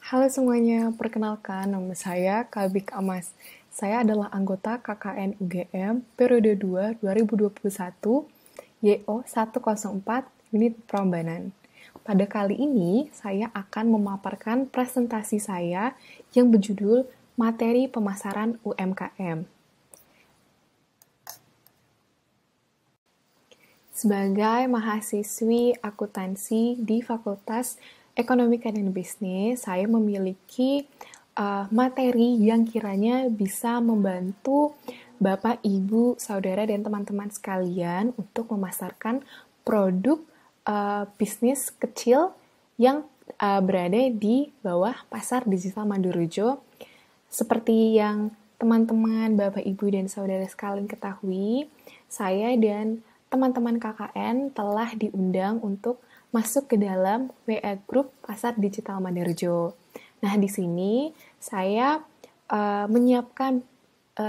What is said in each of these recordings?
Halo semuanya, perkenalkan nama saya Kalbik Amas. Saya adalah anggota KKN UGM periode 2 2021 YO 104 Unit Prambanan. Pada kali ini, saya akan memaparkan presentasi saya yang berjudul Materi Pemasaran UMKM. Sebagai mahasiswi akuntansi di Fakultas Ekonomika dan Bisnis, saya memiliki materi yang kiranya bisa membantu Bapak, Ibu, Saudara, dan teman-teman sekalian untuk memasarkan produk bisnis kecil yang berada di bawah pasar digital Mandorejo. Seperti yang teman-teman, Bapak, Ibu, dan Saudara sekalian ketahui, saya dan teman-teman KKN telah diundang untuk masuk ke dalam WA Group Pasar Digital Mandorejo. Nah, di sini saya menyiapkan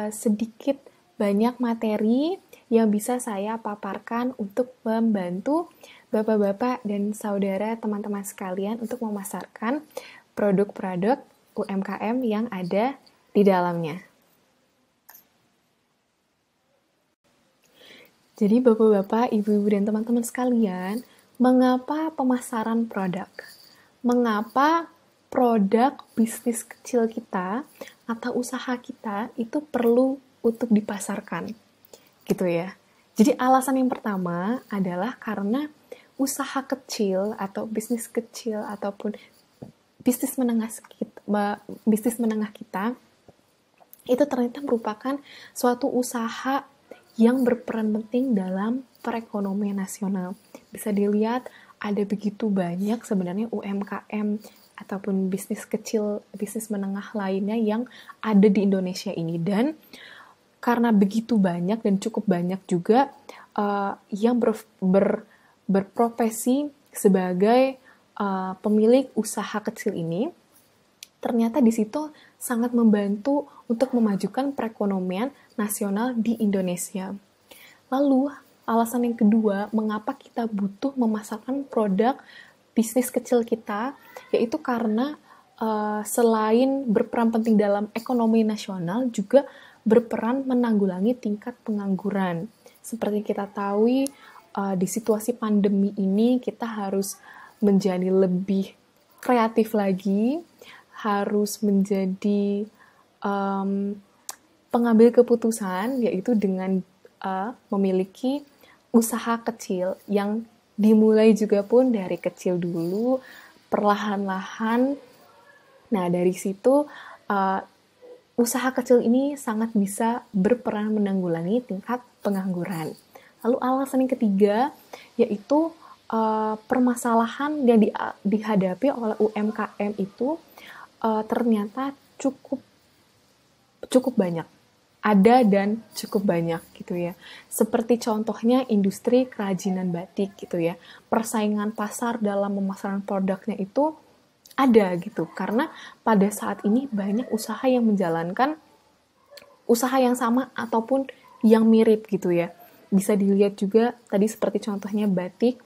sedikit banyak materi yang bisa saya paparkan untuk membantu Bapak-Bapak dan Saudara teman-teman sekalian untuk memasarkan produk-produk UMKM yang ada di dalamnya. Jadi Bapak-Bapak, Ibu-Ibu, dan teman-teman sekalian, mengapa pemasaran produk? Mengapa produk bisnis kecil kita atau usaha kita itu perlu untuk dipasarkan? Gitu ya. Jadi alasan yang pertama adalah karena usaha kecil atau bisnis kecil ataupun bisnis menengah kita itu ternyata merupakan suatu usaha yang berperan penting dalam perekonomian nasional. Bisa dilihat ada begitu banyak sebenarnya UMKM ataupun bisnis kecil, bisnis menengah lainnya yang ada di Indonesia ini. Dan karena begitu banyak dan cukup banyak juga yang berprofesi sebagai pemilik usaha kecil ini, ternyata di situ sangat membantu untuk memajukan perekonomian nasional di Indonesia. Lalu, alasan yang kedua, mengapa kita butuh memasarkan produk bisnis kecil kita, yaitu karena selain berperan penting dalam ekonomi nasional, juga berperan menanggulangi tingkat pengangguran. Seperti kita tahu, di situasi pandemi ini kita harus menjadi lebih kreatif lagi, harus menjadi pengambil keputusan, yaitu dengan memiliki usaha kecil yang dimulai juga pun dari kecil dulu, perlahan-lahan. Nah, dari situ usaha kecil ini sangat bisa berperan menanggulangi tingkat pengangguran. Lalu alasan yang ketiga, yaitu permasalahan yang dihadapi oleh UMKM itu ternyata cukup banyak. Ada dan cukup banyak gitu ya. Seperti contohnya industri kerajinan batik gitu ya. Persaingan pasar dalam pemasaran produknya itu ada gitu. Karena pada saat ini banyak usaha yang menjalankan usaha yang sama ataupun yang mirip gitu ya. Bisa dilihat juga tadi seperti contohnya batik,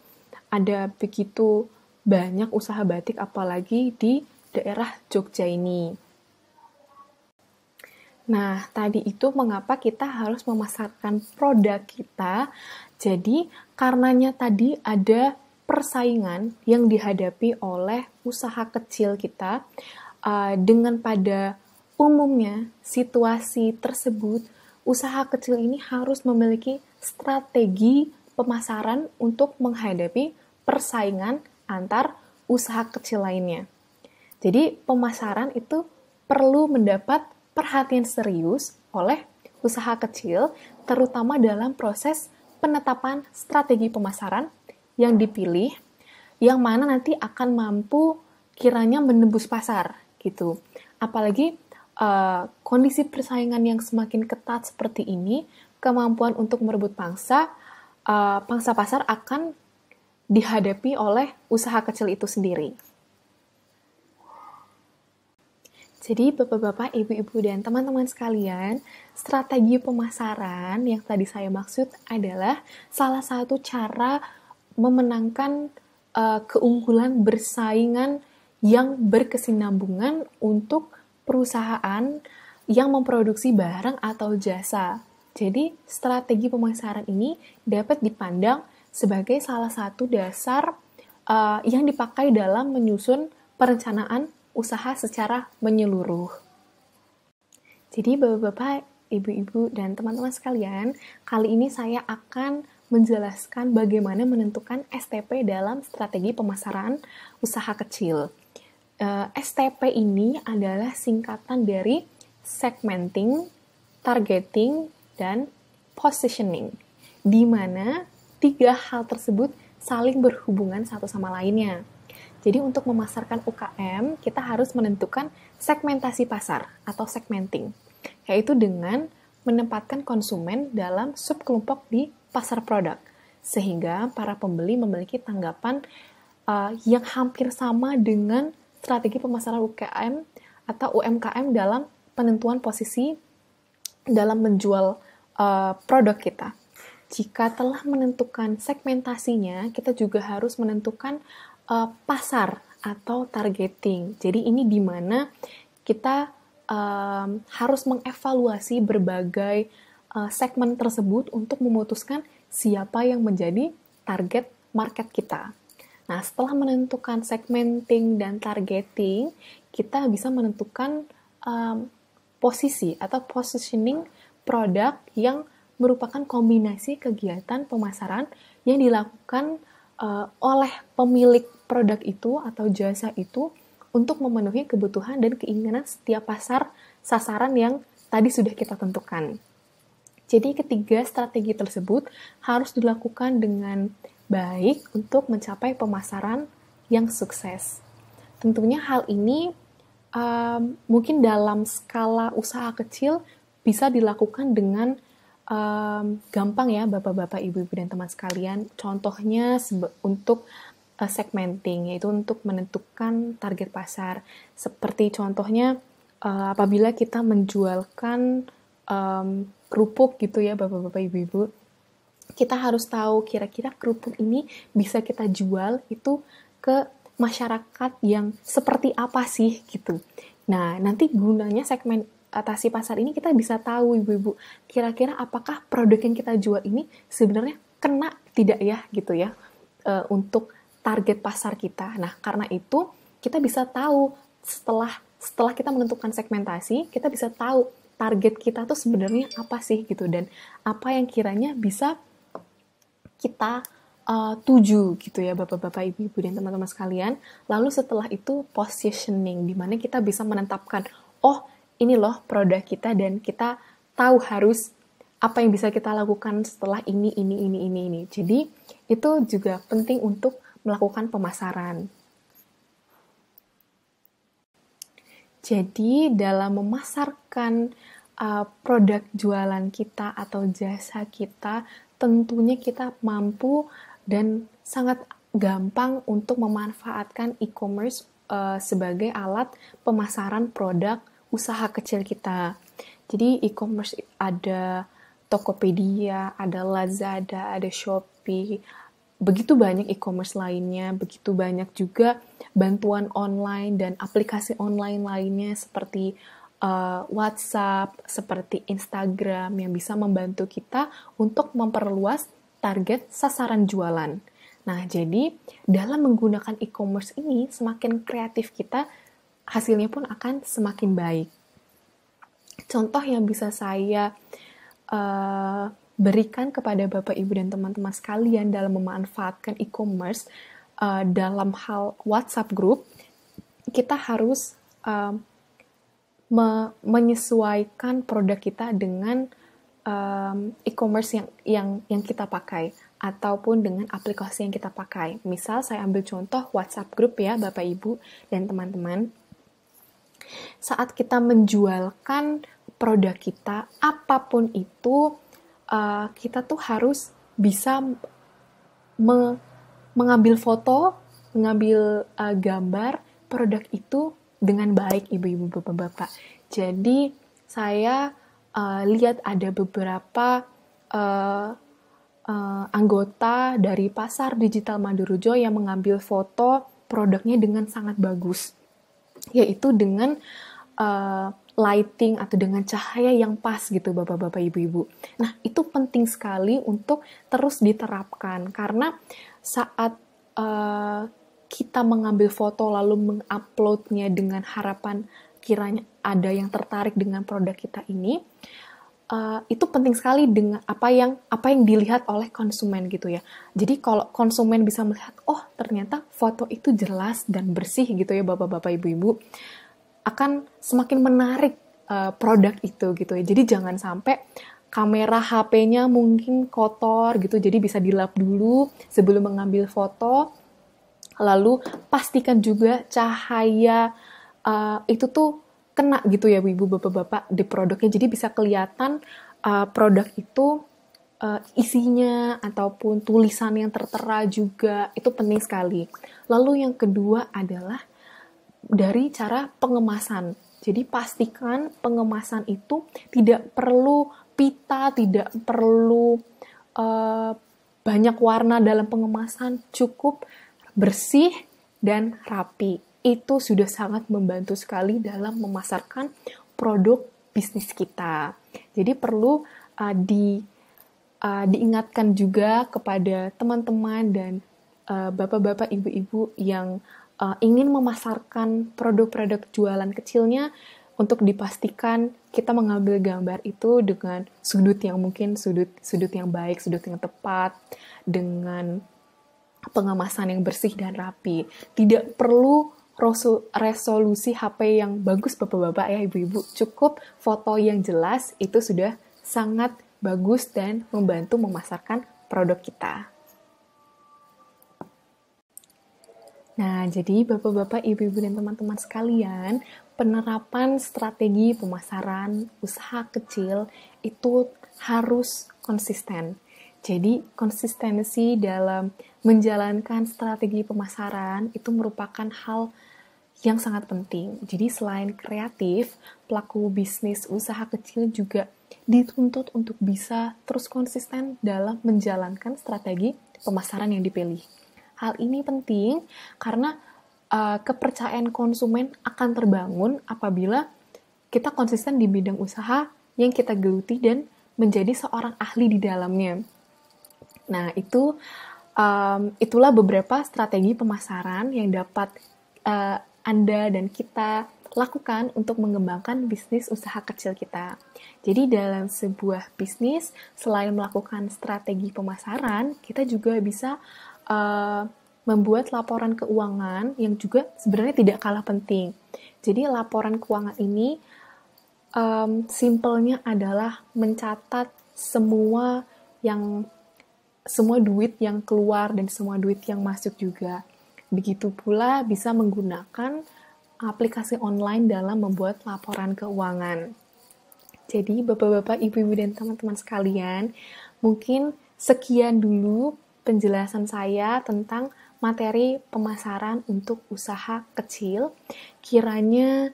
ada begitu banyak usaha batik apalagi di daerah Jogja ini. Nah, tadi itu mengapa kita harus memasarkan produk kita. Jadi, karenanya tadi ada persaingan yang dihadapi oleh usaha kecil kita. Dengan pada umumnya situasi tersebut, usaha kecil ini harus memiliki strategi pemasaran untuk menghadapi persaingan antar usaha kecil lainnya. Jadi, pemasaran itu perlu mendapat perhatian serius oleh usaha kecil, terutama dalam proses penetapan strategi pemasaran yang dipilih, yang mana nanti akan mampu kiranya menembus pasar, gitu. Apalagi kondisi persaingan yang semakin ketat seperti ini, kemampuan untuk merebut pangsa pasar akan dihadapi oleh usaha kecil itu sendiri. Jadi Bapak-Bapak, Ibu-Ibu, dan teman-teman sekalian, strategi pemasaran yang tadi saya maksud adalah salah satu cara memenangkan keunggulan bersaingan yang berkesinambungan untuk perusahaan yang memproduksi barang atau jasa. Jadi, strategi pemasaran ini dapat dipandang sebagai salah satu dasar yang dipakai dalam menyusun perencanaan usaha secara menyeluruh. Jadi bapak-bapak, ibu-ibu, dan teman-teman sekalian, kali ini saya akan menjelaskan bagaimana menentukan STP dalam strategi pemasaran usaha kecil. STP ini adalah singkatan dari segmenting, targeting, dan positioning, di mana tiga hal tersebut saling berhubungan satu sama lainnya. Jadi untuk memasarkan UKM, kita harus menentukan segmentasi pasar atau segmenting, yaitu dengan menempatkan konsumen dalam subkelompok di pasar produk, sehingga para pembeli memiliki tanggapan yang hampir sama dengan strategi pemasaran UKM atau UMKM dalam penentuan posisi dalam menjual produk kita. Jika telah menentukan segmentasinya, kita juga harus menentukan pasar atau targeting. Jadi ini di mana kita harus mengevaluasi berbagai segmen tersebut untuk memutuskan siapa yang menjadi target market kita. Nah, setelah menentukan segmenting dan targeting, kita bisa menentukan posisi atau positioning produk yang merupakan kombinasi kegiatan pemasaran yang dilakukan oleh pemilik produk itu atau jasa itu untuk memenuhi kebutuhan dan keinginan setiap pasar sasaran yang tadi sudah kita tentukan. Jadi ketiga strategi tersebut harus dilakukan dengan baik untuk mencapai pemasaran yang sukses. Tentunya hal ini mungkin dalam skala usaha kecil bisa dilakukan dengan gampang ya bapak-bapak, ibu-ibu, dan teman sekalian. Contohnya untuk segmenting, yaitu untuk menentukan target pasar. Seperti contohnya apabila kita menjualkan kerupuk gitu ya bapak-bapak, ibu-ibu, kita harus tahu kira-kira kerupuk ini bisa kita jual itu ke masyarakat yang seperti apa sih gitu. Nah, nanti gunanya segmentasi pasar ini kita bisa tahu ibu-ibu, kira-kira apakah produk yang kita jual ini sebenarnya kena tidak ya gitu ya untuk target pasar kita. Nah, karena itu kita bisa tahu setelah kita menentukan segmentasi, kita bisa tahu target kita tuh sebenarnya apa sih gitu, dan apa yang kiranya bisa kita tuju gitu ya bapak-bapak, ibu-ibu, dan teman-teman sekalian. Lalu setelah itu positioning, di mana kita bisa menetapkan, oh ini loh produk kita, dan kita tahu harus apa yang bisa kita lakukan setelah ini. Jadi itu juga penting untuk melakukan pemasaran. Jadi dalam memasarkan produk jualan kita atau jasa kita, tentunya kita mampu dan sangat gampang untuk memanfaatkan e-commerce sebagai alat pemasaran produk usaha kecil kita. Jadi e-commerce ada Tokopedia, ada Lazada, ada Shopee, begitu banyak e-commerce lainnya, begitu banyak juga bantuan online dan aplikasi online lainnya seperti WhatsApp, seperti Instagram yang bisa membantu kita untuk memperluas target sasaran jualan. Nah, jadi dalam menggunakan e-commerce ini, semakin kreatif kita, hasilnya pun akan semakin baik. Contoh yang bisa saya berikan kepada Bapak, Ibu, dan teman-teman sekalian dalam memanfaatkan e-commerce dalam hal WhatsApp group, kita harus menyesuaikan produk kita dengan e-commerce yang kita pakai ataupun dengan aplikasi yang kita pakai. Misal saya ambil contoh WhatsApp group ya Bapak, Ibu, dan teman-teman. Saat kita menjualkan produk kita, apapun itu, kita tuh harus bisa mengambil foto, mengambil gambar produk itu dengan baik, ibu-ibu, bapak-bapak. Jadi saya lihat ada beberapa anggota dari pasar digital Madurejo yang mengambil foto produknya dengan sangat bagus, yaitu dengan lighting atau dengan cahaya yang pas gitu bapak-bapak ibu-ibu. Nah itu penting sekali untuk terus diterapkan, karena saat kita mengambil foto lalu menguploadnya dengan harapan kiranya ada yang tertarik dengan produk kita ini, itu penting sekali dengan apa yang dilihat oleh konsumen gitu ya. Jadi kalau konsumen bisa melihat, oh ternyata foto itu jelas dan bersih gitu ya bapak-bapak ibu-ibu, akan semakin menarik produk itu gitu ya. Jadi jangan sampai kamera HP-nya mungkin kotor gitu, jadi bisa dilap dulu sebelum mengambil foto. Lalu pastikan juga cahaya itu tuh kena gitu ya ibu bapak-bapak di produknya, jadi bisa kelihatan produk itu isinya ataupun tulisan yang tertera juga, itu penting sekali. Lalu yang kedua adalah dari cara pengemasan. Jadi pastikan pengemasan itu tidak perlu pita, tidak perlu banyak warna dalam pengemasan, cukup bersih dan rapi. Itu sudah sangat membantu sekali dalam memasarkan produk bisnis kita. Jadi perlu diingatkan juga kepada teman-teman dan bapak-bapak, ibu-ibu yang ingin memasarkan produk-produk jualan kecilnya, untuk dipastikan kita mengambil gambar itu dengan sudut yang mungkin sudut yang baik, sudut yang tepat, dengan pengemasan yang bersih dan rapi. Tidak perlu resolusi HP yang bagus bapak-bapak ya ibu-ibu, cukup foto yang jelas itu sudah sangat bagus dan membantu memasarkan produk kita. Nah, jadi bapak-bapak, ibu-ibu, dan teman-teman sekalian, penerapan strategi pemasaran usaha kecil itu harus konsisten. Jadi, konsistensi dalam menjalankan strategi pemasaran itu merupakan hal yang sangat penting. Jadi, selain kreatif, pelaku bisnis usaha kecil juga dituntut untuk bisa terus konsisten dalam menjalankan strategi pemasaran yang dipilih. Hal ini penting karena kepercayaan konsumen akan terbangun apabila kita konsisten di bidang usaha yang kita geluti dan menjadi seorang ahli di dalamnya. Nah, itulah beberapa strategi pemasaran yang dapat Anda dan kita lakukan untuk mengembangkan bisnis usaha kecil kita. Jadi dalam sebuah bisnis, selain melakukan strategi pemasaran, kita juga bisa membuat laporan keuangan yang juga sebenarnya tidak kalah penting. Jadi laporan keuangan ini simpelnya adalah mencatat semua duit yang keluar dan semua duit yang masuk juga. Begitu pula bisa menggunakan aplikasi online dalam membuat laporan keuangan. Jadi bapak-bapak, ibu-ibu, dan teman-teman sekalian, mungkin sekian dulu penjelasan saya tentang materi pemasaran untuk usaha kecil. Kiranya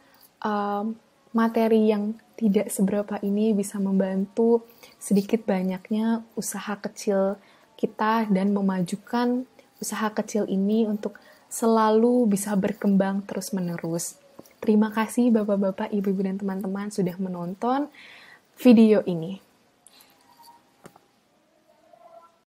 materi yang tidak seberapa ini bisa membantu sedikit banyaknya usaha kecil kita dan memajukan usaha kecil ini untuk selalu bisa berkembang terus-menerus. Terima kasih bapak-bapak, ibu-ibu, dan teman-teman sudah menonton video ini.